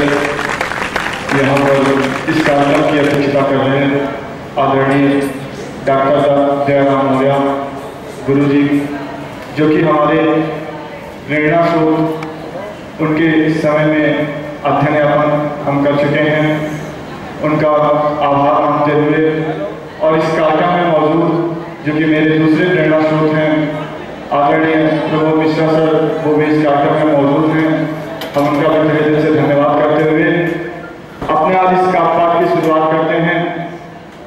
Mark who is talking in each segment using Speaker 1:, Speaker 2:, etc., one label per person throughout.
Speaker 1: यहाँ पर इस कार्यक्रम की अध्यक्षता कर रहे हैं आदरणीय डॉक्टर साहब जयराम मौर्य गुरु जी, जो कि हमारे प्रेरणा स्रोत उनके समय में अध्ययन हम कर चुके हैं। उनका आभार मानते हुए और इस कार्यक्रम में मौजूद जो कि मेरे दूसरे प्रेरणा स्रोत हैं आदरणीय प्रभु मिश्रा सर, वो भी इस कार्यक्रम में मौजूद हैं। हम उनका भी तहे दिल से धन्यवाद करते हुए अपने आज इस कार्यक्रम की शुरुआत करते हैं।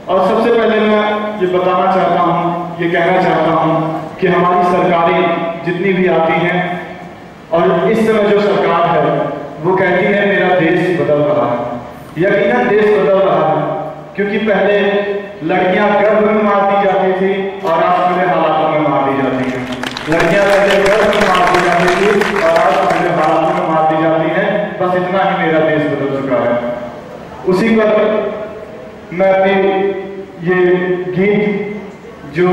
Speaker 1: और सबसे पहले मैं ये बताना चाहता हूँ, ये कहना चाहता हूँ कि हमारी सरकारें जितनी भी आती हैं और इस समय जो सरकार है वो कहती है मेरा देश बदल रहा है। यकीनन देश बदल रहा है, क्योंकि पहले लड़कियां गर्भ में मार दी जाती थी और आज पूरे हालातों में मार दी जाती हैं। लड़कियां पहले गर्भ में मार दी जाती थी और आज पूरे हालातों में मार दी जाती हैं। बस इतना ही मेरा देश बदल चुका है। उसी पर मैं अपनी ये गीत जो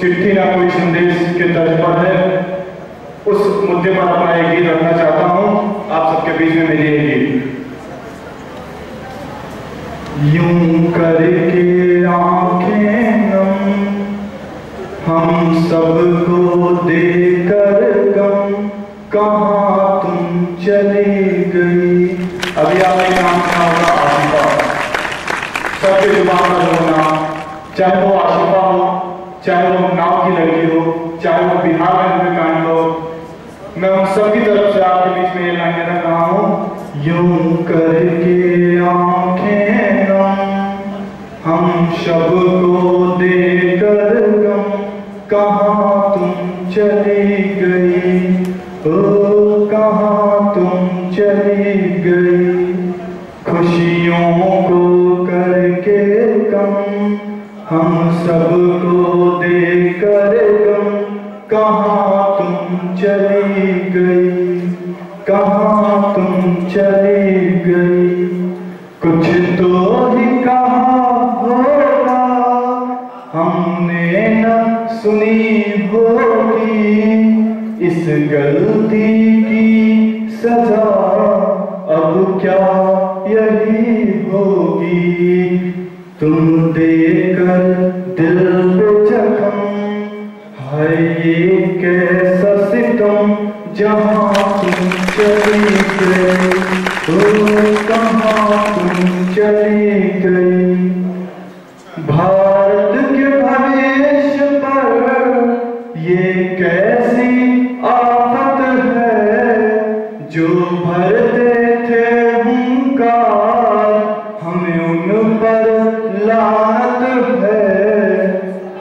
Speaker 1: चिट्ठी ना कोई संदेश के तर्ज पर है, उस मुद्दे पर अपना एक गीत रखना चाहता हूँ आप सबके बीच में। मेरी एक गीत यूं करके आंखें नम हम सबको देकर गम, कहाँ तुम चली गई। अभी आपने नाम सुना होगा आशिफा, सबके जुबान पर होना, चाहे वो आशिफा हो, चाहे वो नाम की लड़की हो, चाहे वो बिहार में कांड हो। मैं उन सबकी तरफ से आपके बीच में ये लाइन रख रहा हूँ। यूं करके आंखें नम हम सबको देकर गम, कहाँ तुम चली गई, ओ कहाँ तुम चली गई। खुशियों को करके कम हम सबको देकर गम, कहाँ तुम चली गई, कहाँ तुम चली गई। कुछ तो ही कहा होगा हमने न सुनी होगी, इस गलती की सजा अब क्या यही होगी। तुम देकर दिल पे जख्म, हाय ये कैसा सितम, जहाँ तुम चली गई, ओ कहाँ तुम चली गई। भारत के भविष्य पर ये कैसी आफत है, जो भरते थे हुंकार हमें उन पर लानत है।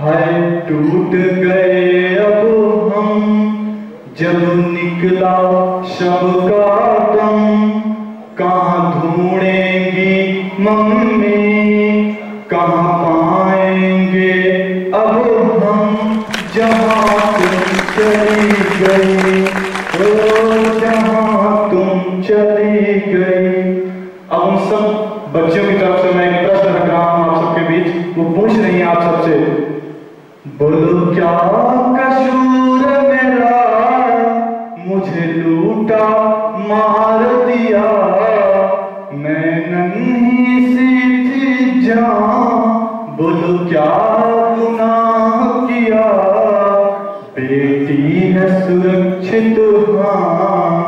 Speaker 1: हाय टूट गए अब हम जब निकला शब का दम, कहाँ ढूंढेंगी मम्मी, कहाँ पाएंगे अब हम, जहाँ तुम चली गई, ओ जहाँ तुम चली गई। अब उन सब बच्चों की तरफ से मैं एक प्रश्न रख रहा हूँ आप सबके बीच, वो पूछ रही है आप सबसे, बोलो क्या कसूर मेरा, मुझे लूटा मार दिया। मैं नन्ही सी थी जान, बोलो क्या गुनाह किया। बेटी है सुरक्षित हाँ,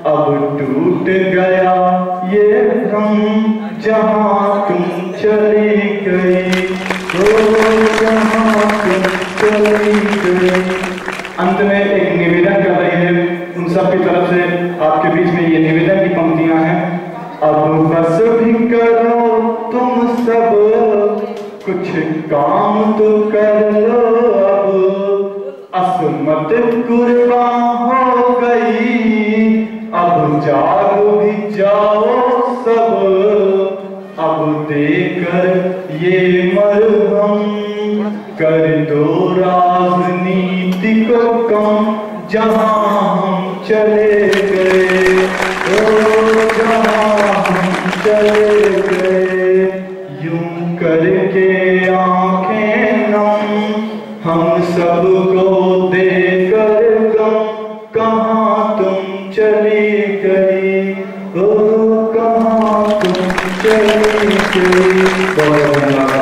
Speaker 1: अब टूट गया ये भ्रम, जहाँ तुम चली गई, जहाँ तुम चली गई। अंत में एक निवेदन कर रही है उन सब की तरफ से आपके बीच में, ये निवेदन की पंक्तियां हैं। अब बस भी करो तुम सब, कुछ काम तो कर लो अब, असमत कुर्बान हो गई, अब जाग भी जाओ सब, अब देकर ये मरहम, कर दो राजनीति को कम, जहाँ हम चले गए, ओ जहाँ हम चले गए। यूं करके आंखें नम हम सबको देकर गम, कहाँ तुम चली गई, ओ कहाँ बहुत